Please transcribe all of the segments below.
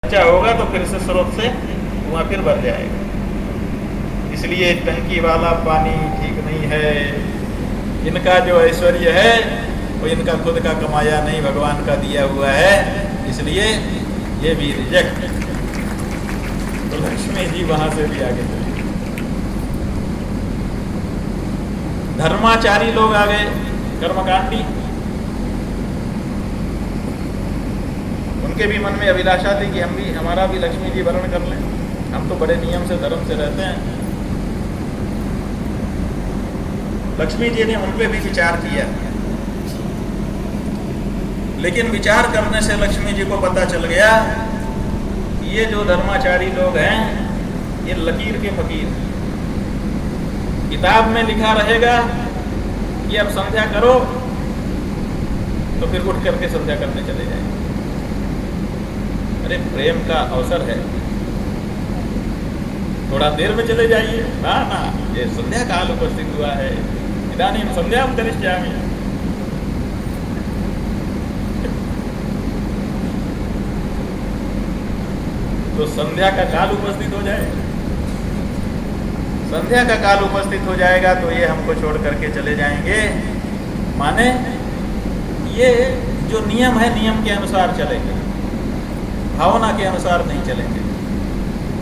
अच्छा होगा तो फिर से स्रोत से कुआं फिर भर जाएगा। इसलिए टंकी वाला पानी ठीक नहीं है। इनका जो ऐश्वर्य है वो इनका खुद का कमाया नहीं, भगवान का दिया हुआ है, इसलिए ये भी रिजेक्ट। तो लक्ष्मी जी वहां से भी आगे चले। धर्माचारी लोग आ गए, कर्मकांडी। उनके भी मन में अभिलाषा थी कि हम भी, हमारा भी लक्ष्मी जी वर्ण कर लें, हम तो बड़े नियम से धर्म से रहते हैं। लक्ष्मी जी ने उन पे भी विचार किया, लेकिन विचार करने से लक्ष्मी जी को पता चल गया कि ये जो धर्माचारी लोग हैं ये लकीर के फकीर। किताब में लिखा रहेगा कि अब संध्या करो, तो फिर उठ करके संध्या करने चले जाएंगे। अरे प्रेम का अवसर है, थोड़ा देर में चले जाइए। ना ना, ये संध्या काल उपस्थित हुआ है, इदानीं संध्यां करिष्यामि। तो संध्या का काल उपस्थित हो जाए, संध्या का काल उपस्थित हो जाएगा तो ये हमको छोड़ करके चले जाएंगे। माने ये जो नियम है, नियम के अनुसार चलेंगे, भावना के अनुसार नहीं चलेंगे।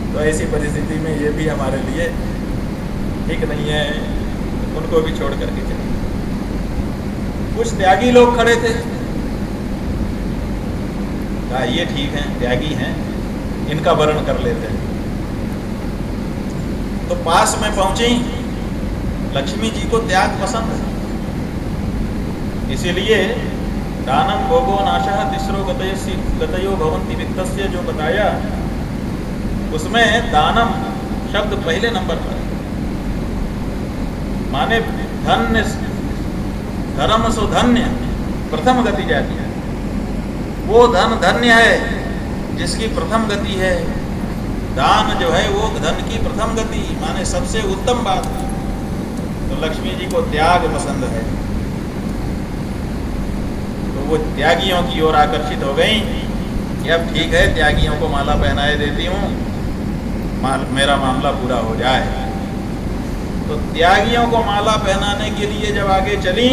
तो ऐसी परिस्थिति में ये भी हमारे लिए ठीक नहीं है, उनको भी छोड़ करके चले। कुछ त्यागी लोग खड़े थे, कहा ये ठीक है, त्यागी हैं, इनका वर्ण कर लेते हैं। तो पास में पहुंची, लक्ष्मी जी को त्याग पसंद है, इसीलिए दानम भोगो नाशः तिस्रो गतयो भवन्ति वित्तस्य जो बताया, उसमें दानम शब्द पहले नंबर पर। माने धन्य, धर्म सो धन्य, प्रथम गति जाती है। वो धन धन्य है जिसकी प्रथम गति है। दान जो है वो धन की प्रथम गति, माने सबसे उत्तम बात। तो लक्ष्मी जी को त्याग पसंद है, तो वो त्यागियों की ओर आकर्षित हो गई कि अब ठीक है, त्यागियों को माला पहनाए देती हूँ, मेरा मामला पूरा हो जाए। तो त्यागियों को माला पहनाने के लिए जब आगे चली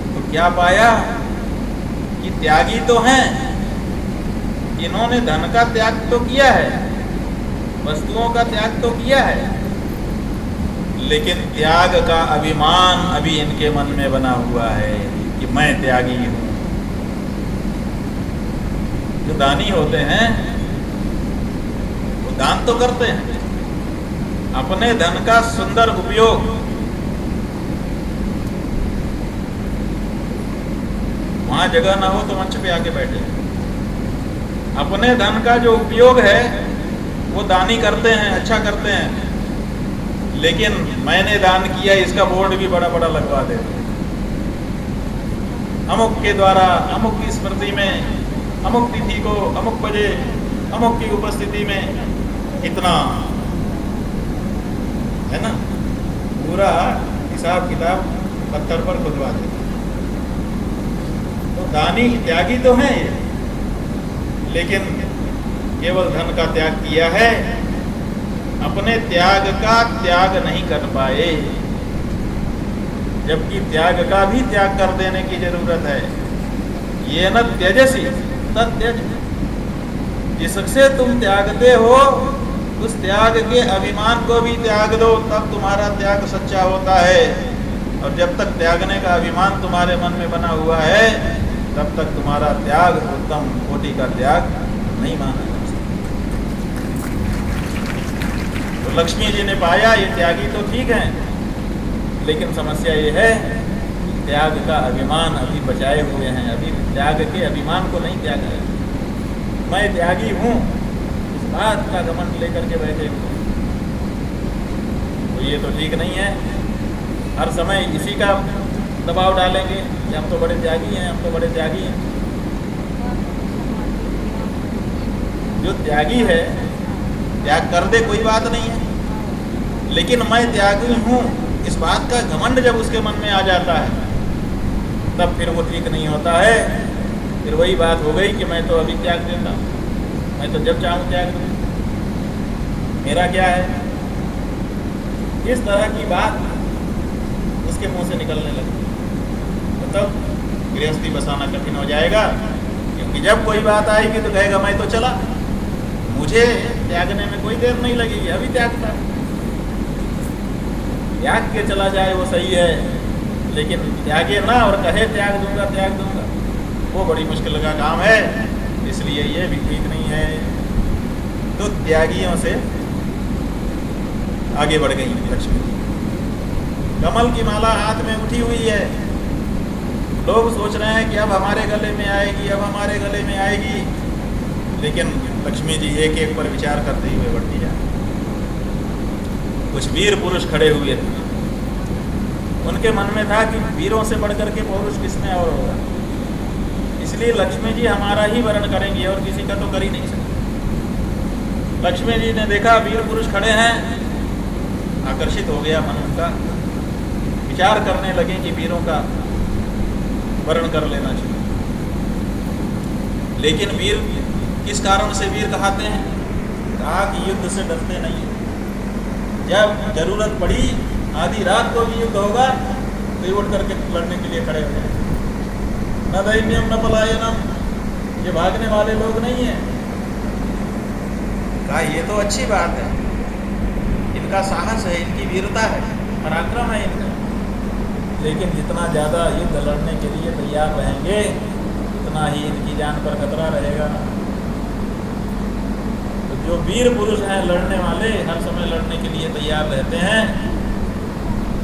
तो क्या पाया कि त्यागी तो हैं, इन्होंने धन का त्याग तो किया है, वस्तुओं का त्याग तो किया है, लेकिन त्याग का अभिमान अभी इनके मन में बना हुआ है कि मैं त्यागी हूं। जो दानी होते हैं वो दान तो करते हैं, अपने धन का सुंदर उपयोग, वहां जगह ना हो तो मंच पे आके बैठे। अपने धन का जो उपयोग है वो दानी करते हैं, अच्छा करते हैं, लेकिन मैंने दान किया इसका बोर्ड भी बड़ा बड़ा लगवा देते हैं। अमुक के द्वारा, अमुक की स्मृति में, अमुक तिथि को, अमुक बजे, अमुक की उपस्थिति में इतना, है ना, पूरा हिसाब किताब पत्थर पर खुदवा देते। तो दानी त्यागी तो है, लेकिन केवल धन का त्याग किया है, अपने त्याग का त्याग नहीं कर पाए, जबकि त्याग का भी त्याग कर देने की जरूरत है। ये न त्यजसी तत्यज, जिससे तुम त्यागते हो उस त्याग के अभिमान को भी त्याग दो, तब तुम्हारा त्याग सच्चा होता है। और जब तक त्यागने का अभिमान तुम्हारे मन में बना हुआ है, तब तक तुम्हारा त्याग उत्तम कोटि का त्याग नहीं माना जा सकता। तो लक्ष्मी जी ने पाया ये त्यागी तो ठीक है, लेकिन समस्या ये है त्याग का अभिमान अभी बचाए हुए हैं, अभी त्याग के अभिमान को नहीं त्यागा है। मैं त्यागी हूँ इस बात का घमंड लेकर के बैठे हुए, तो ये तो ठीक नहीं है। हर समय इसी का दबाव डालेंगे कि हम तो बड़े त्यागी हैं, हम तो बड़े त्यागी हैं। जो त्यागी है त्याग कर दे, कोई बात नहीं है, लेकिन मैं त्यागी हूँ इस बात का घमंड जब उसके मन में आ जाता है, तब फिर वो ठीक नहीं होता है। फिर वही बात हो गई कि मैं तो अभी त्याग देता हूँ। मैं तो जब चाहूँ त्याग दूँ, मेरा क्या है। इस तरह की बात उसके मुंह से निकलने लगी, तो तब गृहस्थी बसाना कठिन हो जाएगा। क्योंकि जब कोई बात आएगी तो कहेगा मैं तो चला, मुझे त्यागने में कोई देर नहीं लगेगी, अभी त्यागता। त्याग के चला जाए वो सही है, लेकिन त्यागे ना और कहे त्याग दूंगा, वो बड़ी मुश्किल का काम है। इसलिए ये भी ठीक नहीं है। तो त्यागियों से आगे बढ़ गई लक्ष्मी। कमल की माला हाथ में उठी हुई है, लोग सोच रहे हैं कि अब हमारे गले में आएगी, अब हमारे गले में आएगी, लेकिन लक्ष्मी जी एक एक पर विचार करते हुए बढ़ती जाए। कुछ वीर पुरुष खड़े हुए थे, उनके मन में था कि वीरों से बढ़कर के पुरुष किसमें और होगा, इसलिए लक्ष्मी जी हमारा ही वर्ण करेंगे और किसी का तो कर ही नहीं सकते। लक्ष्मी जी ने देखा वीर पुरुष खड़े हैं, आकर्षित हो गया मन उनका, विचार करने लगे कि वीरों का वर्ण कर लेना चाहिए। लेकिन वीर किस कारण से वीर कहते हैं? कहा कि युद्ध से डरते नहीं। जब जरूरत पड़ी आधी रात को भी युद्ध होगा तो उठ करके लड़ने के लिए खड़े हो जाए। न दैन्यम न पलायनम, ये भागने वाले लोग नहीं है। कहा ये तो अच्छी बात है, इनका साहस है, इनकी वीरता है, पराक्रम है इनका, लेकिन जितना ज़्यादा युद्ध लड़ने के लिए तैयार रहेंगे उतना ही इनकी जान पर खतरा रहेगा। तो जो वीर पुरुष हैं, लड़ने वाले, हर समय लड़ने के लिए तैयार रहते हैं,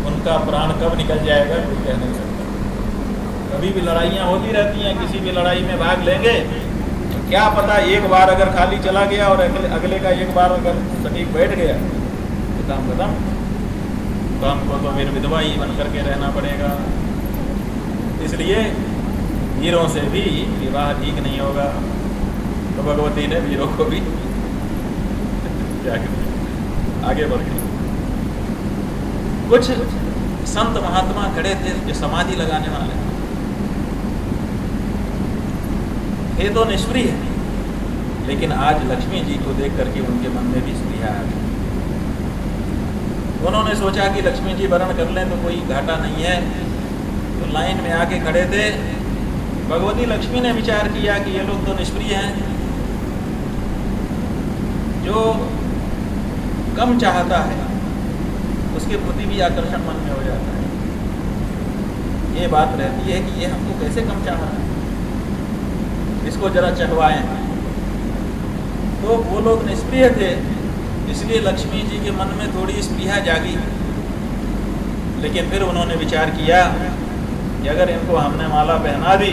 उनका प्राण कब निकल जाएगा कोई कह नहीं सकता। कभी भी लड़ाइयाँ होती रहती हैं, किसी भी लड़ाई में भाग लेंगे तो क्या पता एक बार अगर खाली चला गया और अगले का एक बार अगर सटीक बैठ गया तो काम खत्म। तो हमको तो फिर विधवा ही बन करके रहना पड़ेगा। इसलिए वीरों से भी विवाह ठीक नहीं होगा। तो भगवती ने वीरों को भी क्या आगे बढ़ गई। कुछ संत महात्मा खड़े थे जो समाधि लगाने वाले थे, तो निष्क्रिय है, लेकिन आज लक्ष्मी जी को देख करके उनके मन में भी स्पृहा आ गई। उन्होंने सोचा कि लक्ष्मी जी वरण कर लें तो कोई घाटा नहीं है, तो लाइन में आके खड़े थे। भगवती लक्ष्मी ने विचार किया कि ये लोग तो निष्क्रिय हैं, जो कम चाहता है उसके प्रति भी आकर्षण मन में हो जाता है। ये बात रहती है कि ये हमको कैसे कम चाह रहा है, इसको जरा चढ़वाएं। तो वो लोग निष्क्रिय थे, इसलिए लक्ष्मी जी के मन में थोड़ी स्पृहा जागी। लेकिन फिर उन्होंने विचार किया कि अगर इनको हमने माला पहना दी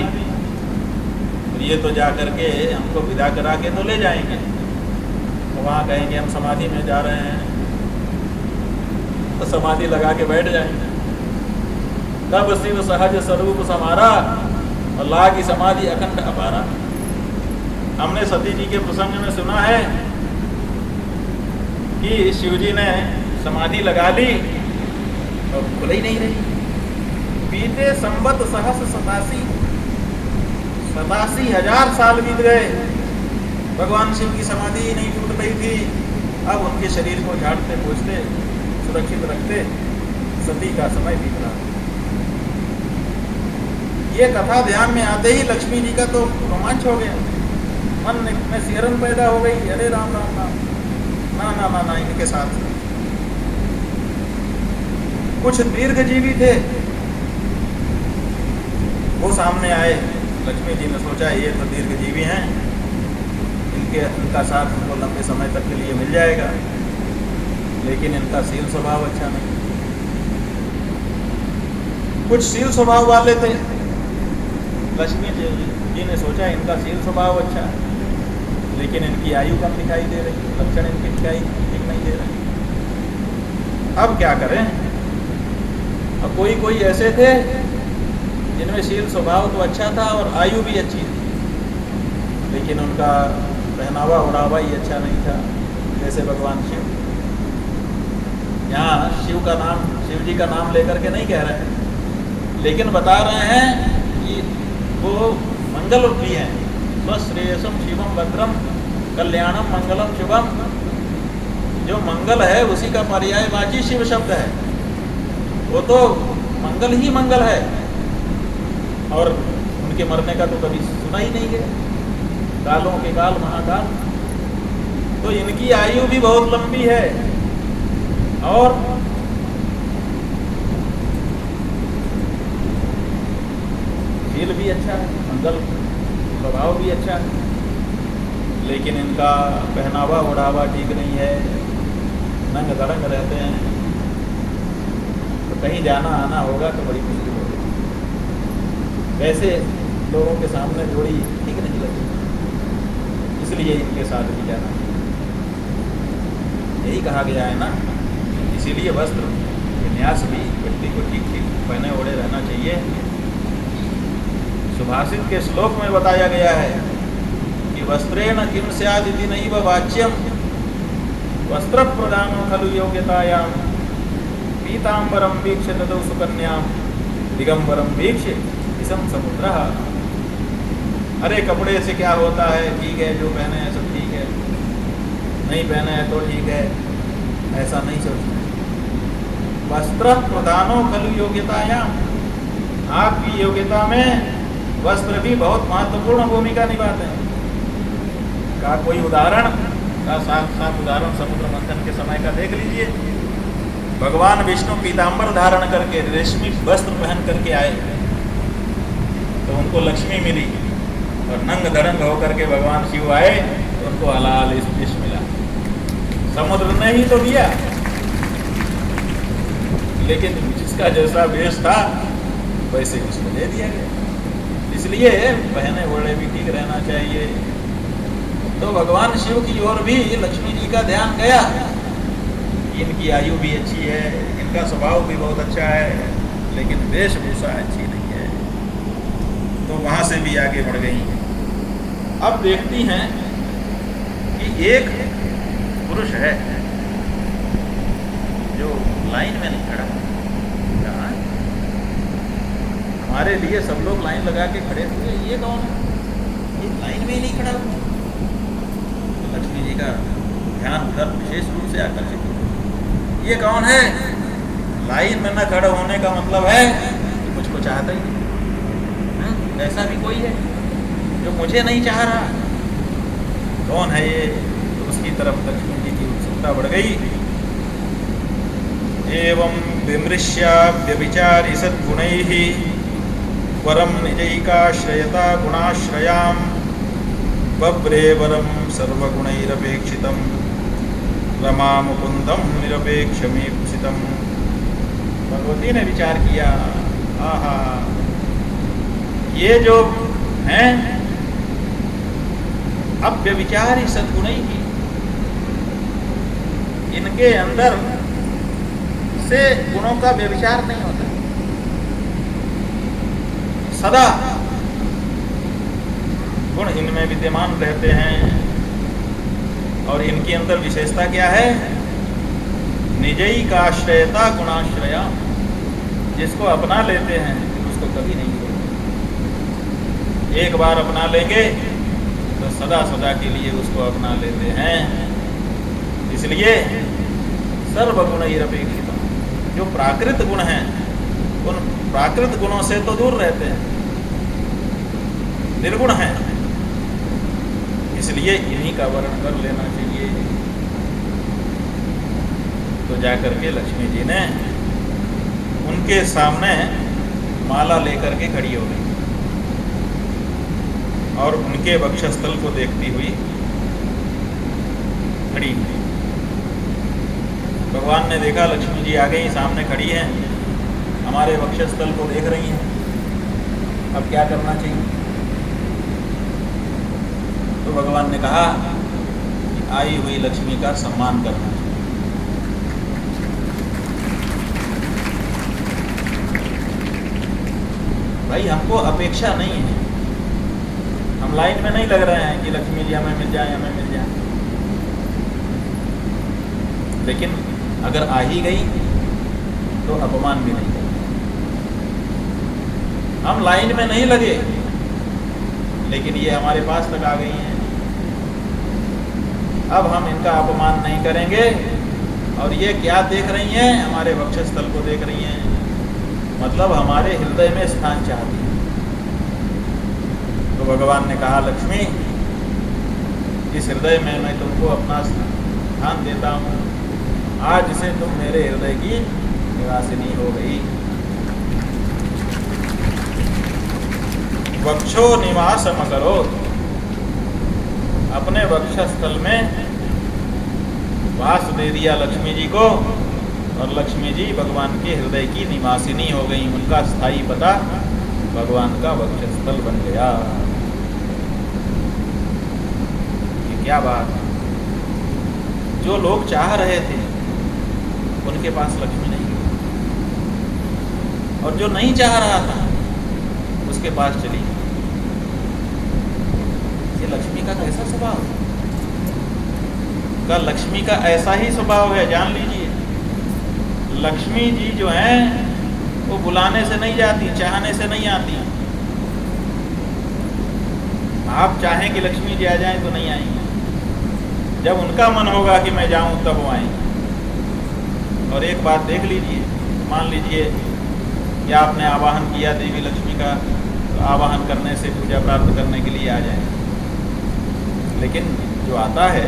तो ये तो जा करके हमको विदा करा के तो ले जाएंगे, तो वहाँ कहेंगे हम समाधि में जा रहे हैं, तो समाधि लगा के बैठ जाएंगे। तब शिव सहज स्वरूप समारा और लागी समाधि अखंड अपारा। हमने सती जी के प्रसंग में सुना है कि शिव जी ने समाधि लगा ली और खुल ही नहीं रही। बीते संवत सहस 87,000 साल बीत गए, भगवान शिव की समाधि ही नहीं टूट रही थी। अब उनके शरीर को झाड़ते पोछते सुरक्षित रखते सती का समय बीत रहा। ये कथा ध्यान में आते ही लक्ष्मी जी का तो रोमांच हो गया, मन में सिहरन पैदा हो गई। अरे राम राम राम, ना ना ना ना, इनके साथ कुछ दीर्घजीवी थे, वो सामने आए। लक्ष्मी जी ने सोचा ये तो दीर्घजीवी हैं, इनका साथ हमको लंबे समय तक के लिए मिल जाएगा, लेकिन इनका शील स्वभाव अच्छा नहीं। कुछ शील स्वभाव वाले थे, लक्ष्मी जी ने सोचा इनका शील स्वभाव अच्छा है, लेकिन इनकी आयु कम दिखाई दे रही, लक्षण इनके दिखाई ठीक नहीं दे रहे। अब क्या करें? अब कोई ऐसे थे जिनमें शील स्वभाव तो अच्छा था और आयु भी अच्छी थी, लेकिन उनका पहनावा ओढ़ावा ही अच्छा नहीं था। जैसे भगवान शिव, यहाँ शिव जी का नाम लेकर के नहीं कह रहे हैं, लेकिन बता रहे हैं कि वो मंगल भी हैं। स्वश्रेयसम शिवम भद्रम कल्याणम मंगलम शुभम, जो मंगल है उसी का पर्यायवाची शिव शब्द है, वो तो मंगल ही मंगल है। और उनके मरने का तो कभी सुना ही नहीं है, कालों के काल महाकाल। तो इनकी आयु भी बहुत लंबी है और शील भी अच्छा है, मंगल स्वभाव भी अच्छा है, लेकिन इनका पहनावा ओढ़ावा ठीक नहीं है, नंग धड़ंग रहते हैं। तो कहीं जाना आना होगा तो बड़ी मुश्किल होगी। वैसे लोगों के सामने जोड़ी ठीक नहीं लगती, इसलिए इनके साथ भी जाना, यही कहा गया है ना। इसीलिए वस्त्र विन्यास भी व्यक्ति को ठीक ठीक पहने ओढ़े रहना चाहिए। सुभाषित के श्लोक में बताया गया है कि वस्त्रेण किम स्यादिति नैव वाच्यम वस्त्र प्रदानो खलु योग्यतायाम पीतांबरम वीक्ष्य तदौ सुकन्याम दिगंबरम वीक्ष्य इसम समुद्रः। अरे कपड़े से क्या होता है, ठीक है जो पहने हैं सब ठीक है, नहीं पहने हैं तो ठीक है, ऐसा नहीं सोचना। वस्त्र प्रदानो खलु योग्यतायाम, आपकी योग्यता में वस्त्र भी बहुत महत्वपूर्ण भूमिका निभाते हैं। का कोई उदाहरण का साफ उदाहरण समुद्र मंथन के समय का देख लीजिए। भगवान विष्णु पीतांबर धारण करके रेशमी वस्त्र पहन करके आए तो उनको लक्ष्मी मिली, और नंग धड़ंग होकर के भगवान शिव आए तो उनको हलाल स्पर्श मिला। समुद्र ने ही तो दिया, लेकिन जिसका जैसा वेश था वैसे उसको दे दिया गया। इसलिए पहने ओढ़े भी ठीक रहना चाहिए। तो भगवान शिव की ओर भी लक्ष्मी जी का ध्यान गया। इनकी आयु भी अच्छी है, इनका स्वभाव भी बहुत अच्छा है, लेकिन वेशभूषा अच्छी नहीं है, तो वहां से भी आगे बढ़ गई। अब देखती हैं कि एक पुरुष है जो लाइन में नहीं खड़ा। कहाँ? हमारे लिए सब लोग लाइन लगा के खड़े हुए, ये कौन है? ये लाइन में ही नहीं खड़ा हुआ। तो लक्ष्मी जी का ध्यान उधर विशेष रूप से आकर्षित हुआ। ये कौन है? लाइन में न खड़े होने का मतलब है कि मुझको चाहता ही नहीं। ऐसा भी कोई है जो मुझे नहीं चाह रहा? कौन है ये? तो उसकी तरफ लक्ष्मी जी की उत्सुकता बढ़ गई। एवं विमृश्या व्यभिचारि सद्गुणैः वरम निजैकाश्रयता गुणाश्रयाम बभ्रे वरम सर्वगुणैरपेक्षितम् रमा मुकुंदम निरपेक्षमीप्सितम्। भगवती ने विचार किया, आहा, ये जो हैं अब व्यभिचारी सद्गुणी ही, इनके अंदर से गुणों का व्यभिचार नहीं होता, सदा गुण इनमें विद्यमान रहते हैं। और इनके अंदर विशेषता क्या है? निजई का आश्रयता गुणाश्रया, जिसको अपना लेते हैं उसको कभी नहीं छोड़ते। एक बार अपना लेंगे तो सदा सदा के लिए उसको अपना लेते हैं। इसलिए सर्वगुण निरपेक्षित, जो प्राकृत गुण हैं उन प्राकृत गुणों से तो दूर रहते हैं, निर्गुण हैं, इसलिए इन्हीं का वर्ण कर लेना चाहिए। तो जाकर के लक्ष्मी जी ने उनके सामने माला लेकर के खड़ी हो गई और उनके वक्षस्थल को देखती हुई खड़ी हुई। भगवान ने देखा लक्ष्मी जी आ गई, सामने खड़ी हैं, हमारे वक्षस्थल को देख रही हैं, अब क्या करना चाहिए? तो भगवान ने कहा कि आई हुई लक्ष्मी का सम्मान करना चाहिए। भाई हमको अपेक्षा नहीं है, हम लाइन में नहीं लग रहे हैं कि लक्ष्मी जी हमें मिल जाए, हमें मिल जाए। लेकिन अगर आ ही गई तो अपमान भी नहीं करें। हम लाइन में नहीं लगे, लेकिन ये हमारे पास तक आ गई हैं, अब हम इनका अपमान नहीं करेंगे। और ये क्या देख रही हैं? हमारे वक्षस्थल को देख रही हैं, मतलब हमारे हृदय में स्थान चाहती हैं। तो भगवान ने कहा, लक्ष्मी, इस हृदय में मैं तुमको अपना स्थान देता हूँ। आज से तुम मेरे हृदय की निवासिनी हो गई। वक्षो निवासम करो, अपने वक्षस्थल में वास दे दिया लक्ष्मी जी को, और लक्ष्मी जी भगवान के हृदय की निवासिनी हो गई। उनका स्थायी पता भगवान का वक्षस्थल बन गया। ये क्या बात! जो लोग चाह रहे थे उनके पास लक्ष्मी नहीं, और जो नहीं चाह रहा था उसके पास चली। ये लक्ष्मी का कैसा स्वभाव है? का लक्ष्मी का ऐसा ही स्वभाव है, जान लीजिए। लक्ष्मी जी जो हैं वो बुलाने से नहीं जाती, चाहने से नहीं आती। आप चाहें कि लक्ष्मी जी आ जाएं तो नहीं आएंगी। जब उनका मन होगा कि मैं जाऊं तब वो आएंगे। और एक बात देख लीजिए, मान लीजिए कि आपने आवाहन किया देवी लक्ष्मी का, तो आवाहन करने से पूजा प्राप्त करने के लिए आ जाए। लेकिन जो आता है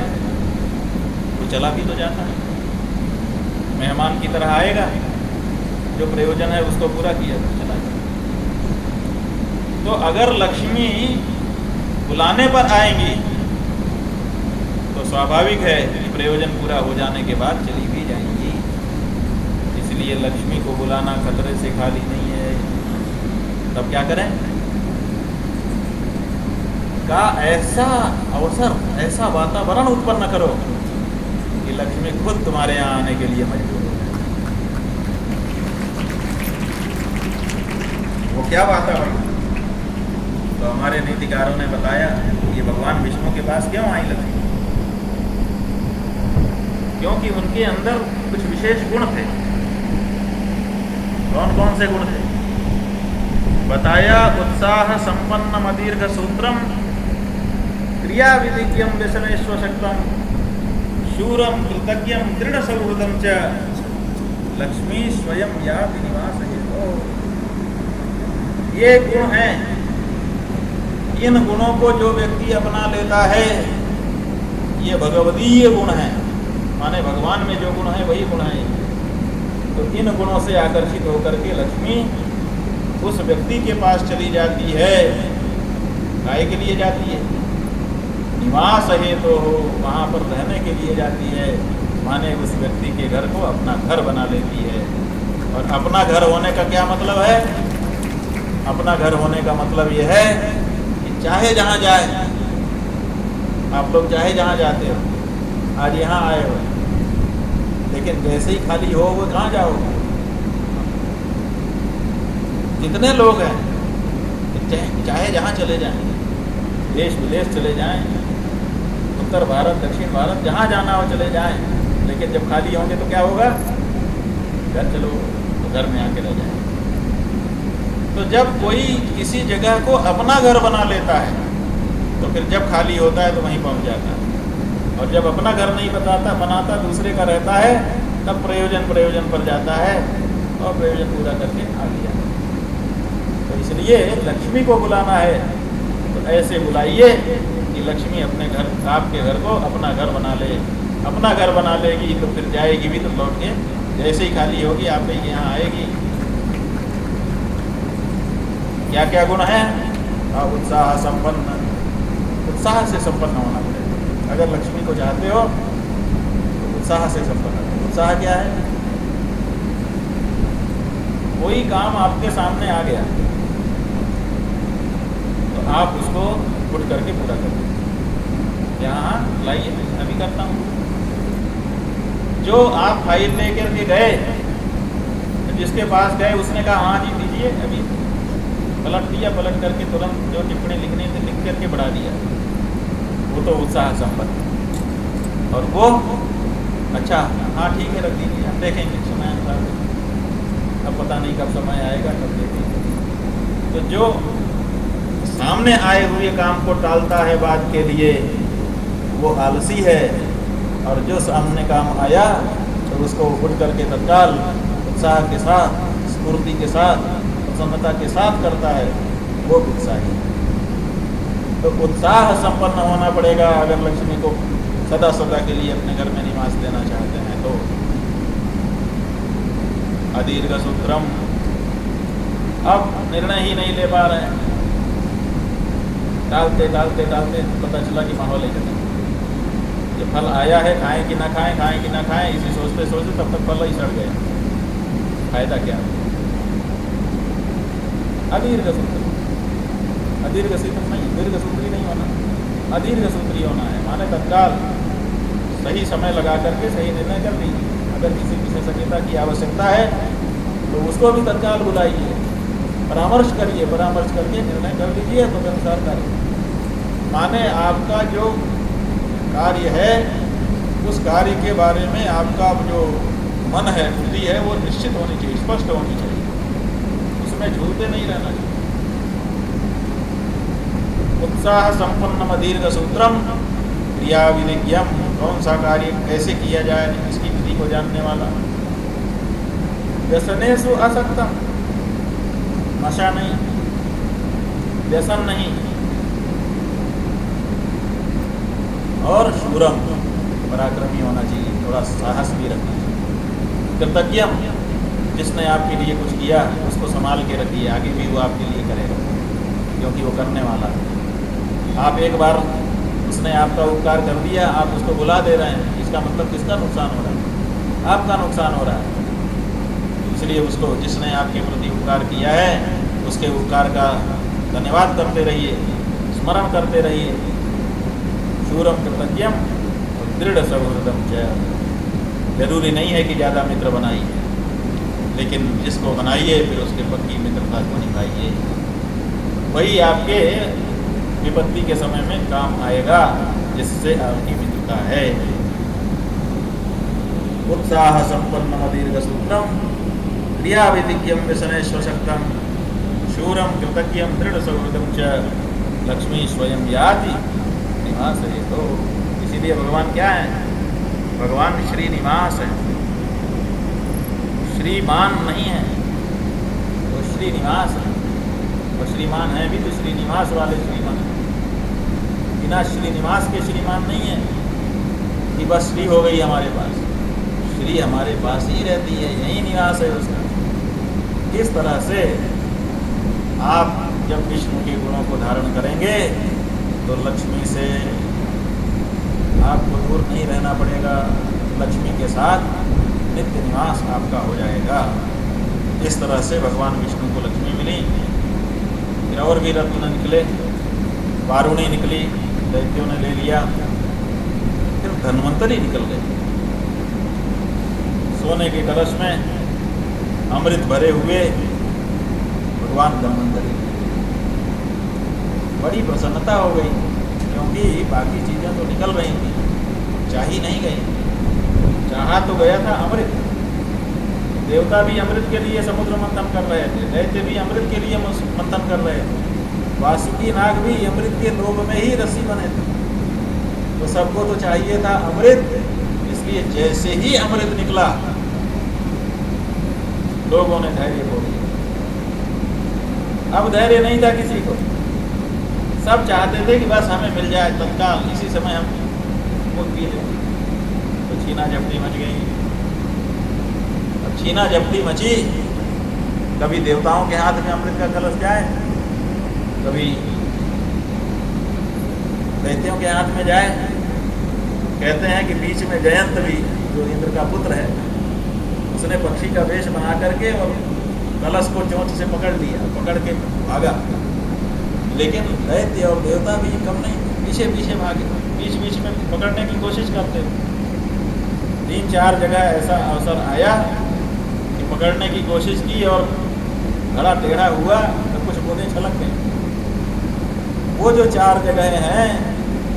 वो चला भी तो जाता है, मेहमान की तरह आएगा, जो प्रयोजन है उसको पूरा किया तो चला जाए। तो अगर लक्ष्मी बुलाने पर आएंगी तो स्वाभाविक है कि प्रयोजन पूरा हो जाने के बाद चली भी जाएंगी। इसलिए लक्ष्मी को बुलाना खतरे से खाली नहीं है। तब क्या करें? का ऐसा अवसर, ऐसा वातावरण उत्पन्न करो कि लक्ष्मी खुद तुम्हारे यहाँ आने के लिए मजबूर हो। वो क्या वातावरण? तो हमारे नीतिकारों ने बताया कि भगवान विष्णु के पास क्यों आई लक्ष्मी? क्योंकि उनके अंदर कुछ विशेष गुण थे। कौन कौन से गुण थे? बताया, उत्साह संपन्न मदीर्घ सूत्रम, क्रिया विधिज्ञम व्यसनेश्व शक्तम, शूरम कृतज्ञम दृढ़ सौहृदम च, लक्ष्मी स्वयं या निवास। ये गुण हैं। इन गुणों को जो व्यक्ति अपना लेता है ये भगवदीय गुण है, माने भगवान में जो गुण है वही गुण है। तो इन गुणों से आकर्षित होकर के लक्ष्मी उस व्यक्ति के पास चली जाती है। काय के लिए जाती है? निवास है, तो वहाँ पर रहने के लिए जाती है, माने उस व्यक्ति के घर को अपना घर बना लेती है। और अपना घर होने का क्या मतलब है? अपना घर होने का मतलब ये है कि चाहे जहाँ जाए, आप लोग चाहे जहाँ जाते हो, आज यहाँ आए हो, लेकिन जैसे ही खाली हो वो कहाँ जाओगे? कितने लोग हैं, चाहे जहाँ चले जाएं, देश विदेश चले जाएं, उत्तर भारत दक्षिण भारत जहाँ जाना हो चले जाएं, लेकिन जब खाली होंगे तो क्या होगा? घर चलो तो घर में आके रह जाए। तो जब कोई किसी जगह को अपना घर बना लेता है तो फिर जब खाली होता है तो वहीं पहुंच जाता है। और जब अपना घर नहीं बनाता दूसरे का रहता है, तब प्रयोजन पर जाता है और प्रयोजन पूरा करके आ गया। तो इसलिए लक्ष्मी को बुलाना है तो ऐसे बुलाइए कि लक्ष्मी अपने घर, आपके घर को अपना घर बना ले। अपना घर बना लेगी तो फिर जाएगी भी तो लौट के, जैसे ही खाली होगी आप ही यहाँ आएगी। क्या क्या गुण है? उत्साह संपन्न, उत्साह से संपन्न होना पड़ेगा। अगर लक्ष्मी को चाहते हो तो उत्साह से संपन्न हो। उत्साह क्या है? कोई काम आपके सामने आ गया तो आप उसको उठ करके पूरा कर दो। यहाँ लाइए, अभी करता हूँ। जो आप फाइल लेकर के गए, जिसके पास गए उसने कहा हाँ जी दीजिए, अभी पलट दिया, पलट करके तुरंत जो टिप्पणी लिखनी थी लिख करके बढ़ा दिया, वो तो उत्साह संपन्न। और वो अच्छा हाँ ठीक है रख दीजिए, हम देखेंगे समय अनुसार, अब पता नहीं कब समय आएगा तब देखेंगे। तो जो सामने आए हुए काम को टालता है बाद के लिए, वो आलसी है। और जो सामने काम आया तो उसको उठ करके तत्काल उत्साह के साथ, स्फूर्ति के साथ, प्रसन्नता के साथ करता है, वो उत्साही। तो उत्साह संपन्न होना पड़ेगा अगर लक्ष्मी को सदा सदा के लिए अपने घर में निवास देना चाहते हैं तो। अदीर्घ सूत्रम, अब निर्णय ही नहीं ले पा रहे हैं, टालते टालते टालते पता चला कि माहौल ही खत्म। ये फल आया है, खाएं कि ना खाएं, खाएं कि ना खाएं, इसी सोचते सोचते तब तक फल ही सड़ गया, फायदा क्या? अदीर्घ सूत्र, अदीर्घ सूत्र नहीं, दीर्घ सूत्री नहीं होना, अदीर्घ सूत्री होना है। माने तत्काल सही समय लगा करके सही निर्णय कर लीजिए। अगर किसी विशेषज्ञता की आवश्यकता है तो उसको भी तत्काल बुलाइए, परामर्श करिए, परामर्श करके निर्णय कर लीजिए तो अनुसार करिए। माने आपका जो कार्य है उस कार्य के बारे में आपका जो मन है, बुद्धि है, वो निश्चित होनी चाहिए, स्पष्ट होनी चाहिए, उसमें झूलते नहीं रहना चाहिए। उत्साह संपन्नम दीर्घ सूत्रम क्रिया विधिज्ञम, कौन सा कार्य कैसे किया जाए इसकी विधि को जानने वाला। व्यसनेषु असक्तम, नशा नहीं, व्यसन नहीं, और शूरम, पराक्रमी होना चाहिए, थोड़ा साहस भी रखना चाहिए। कृतज्ञम, जिसने आपके लिए कुछ किया उसको संभाल के रखिए, आगे भी वो आपके लिए करेगा क्योंकि वो करने वाला है। आप एक बार उसने आपका उपकार कर दिया, आप उसको बुला दे रहे हैं, इसका मतलब किसका नुकसान हो रहा है? आपका नुकसान हो रहा है। इसलिए उसको, जिसने आपके प्रति उपकार किया है उसके उपकार का धन्यवाद करते रहिए, स्मरण करते रहिए। शूरम कृतज्ञम दृढ़ सौहृदम च, जरूरी नहीं है कि ज़्यादा मित्र बनाइए, लेकिन जिसको बनाइए फिर उसके पक्की मित्रता को निभाइए, वही आपके विपत्ति के समय में काम आएगा, जिससे आपकी मित्रता है। उत्साह संपन्न दीर्घ सूत्रम क्रिया विधिज्ञम व्यसनेश्वशक्तम शूरम कृतज्ञम दृढ़ सौहृदम च लक्ष्मी स्वयं याति निवास है। तो इसीलिए भगवान क्या है? भगवान श्रीनिवास है, श्रीमान नहीं है, वो श्रीनिवास है। और श्रीमान है भी तो श्रीनिवास वाले श्रीमान, बिना श्रीनिवास के श्रीमान नहीं है कि बस श्री हो गई हमारे पास। श्री हमारे पास ही रहती है, यही निवास है उसका। इस तरह से आप जब विष्णु के गुणों को धारण करेंगे तो लक्ष्मी से आपको दूर नहीं रहना पड़ेगा, लक्ष्मी के साथ नित्य निवास आपका हो जाएगा। इस तरह से भगवान विष्णु को लक्ष्मी मिली। फिर और भी रत्न निकले, वारुणी निकली, दैत्यों ने ले लिया, फिर धन्वंतरी निकल गए। सोने के कलश में अमृत भरे हुए भगवान धन्वंतरी, बड़ी प्रसन्नता हो गई क्योंकि बाकी चीज़ें तो निकल रही थी, चाह ही नहीं गई। चाहा तो गया था अमृत। देवता भी अमृत के लिए समुद्र मंथन कर रहे थे, दैत्य भी अमृत के लिए मंथन कर रहे थे, वासुकी नाग भी अमृत के लोभ में ही रस्सी बने थे। तो सबको तो चाहिए था अमृत, इसलिए जैसे ही अमृत निकला लोगों ने धैर्य खो दिया। अब धैर्य नहीं था किसी को, सब चाहते थे कि बस हमें मिल जाए तत्काल, इसी समय हम मुक्त पी लें। तो छीना झपटी मच गई। अब छीना झपटी मची, कभी देवताओं के हाथ में अमृत का कलश जाए, कभी दैत्यों के हाथ में जाए। कहते हैं कि बीच में जयंत भी, जो इंद्र का पुत्र है, उसने पक्षी का वेश बना करके और कलश को चोंच से पकड़ लिया, पकड़ के भागा। लेकिन दैत्य और देवता भी कम नहीं, पीछे पीछे भागे, बीच बीच में पकड़ने की कोशिश करते थे। 3-4 जगह ऐसा अवसर आया कि पकड़ने की कोशिश की और घड़ा टेढ़ा हुआ तो कुछ बूंदें छलक गई। वो जो 4 जगह हैं,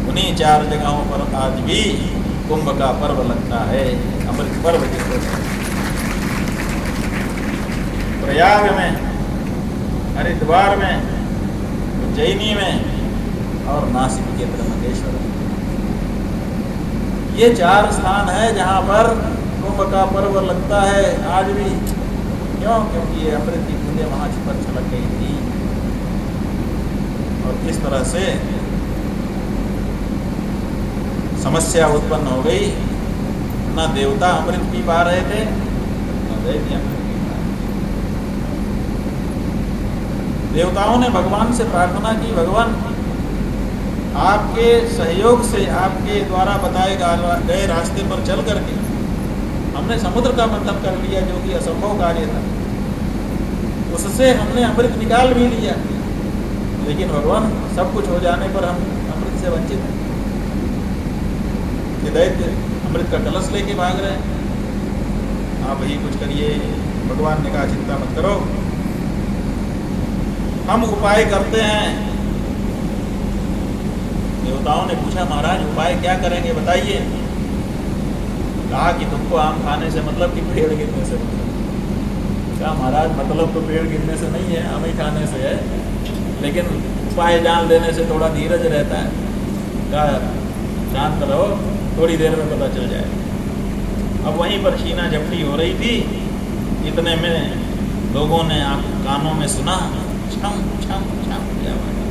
उन्हीं 4 जगहों पर आज भी कुंभ का पर्व लगता है, अमृत पर्व जिसको। प्रयाग में, हरिद्वार में, उज्जैनी में और नासिक के त्र्यंबकेश्वर में। ये 4 स्थान है जहाँ पर कुंभ का पर्व लगता है आज भी। क्यों? क्योंकि ये अमृत की बूंदें वहाँ पर छलक गई थी। और इस तरह से समस्या उत्पन्न हो गई। न देवता अमृत पी पा रहे थे, न दैत्य अमृत पी पा रहे थे। देवताओं ने भगवान से प्रार्थना की, भगवान आपके सहयोग से, आपके द्वारा बताए गए रास्ते पर चल करके हमने समुद्र का मंथन कर लिया, जो कि असंभव कार्य था। उससे हमने अमृत निकाल भी लिया, लेकिन भगवान सब कुछ हो जाने पर हम अमृत से वंचित हैं। दैत्य अमृत का कलश लेके भाग रहे हैं। आप ही कुछ करिए। भगवान ने कहा चिंता मत करो, हम उपाय करते हैं। देवताओं ने पूछा महाराज उपाय क्या करेंगे बताइए। कहा कि तुमको आम खाने से मतलब कि पेड़ गिरने से मतलब। कहा महाराज मतलब तो पेड़ गिरने से नहीं है, आम ही खाने से है, लेकिन उपाय जान लेने से थोड़ा धीरज रहता है। कहा शांत रहो, थोड़ी देर में पता चल जाएगा। अब वहीं पर छीना झपटी हो रही थी, इतने में लोगों ने कानों में सुना छम छम छम की आवाज।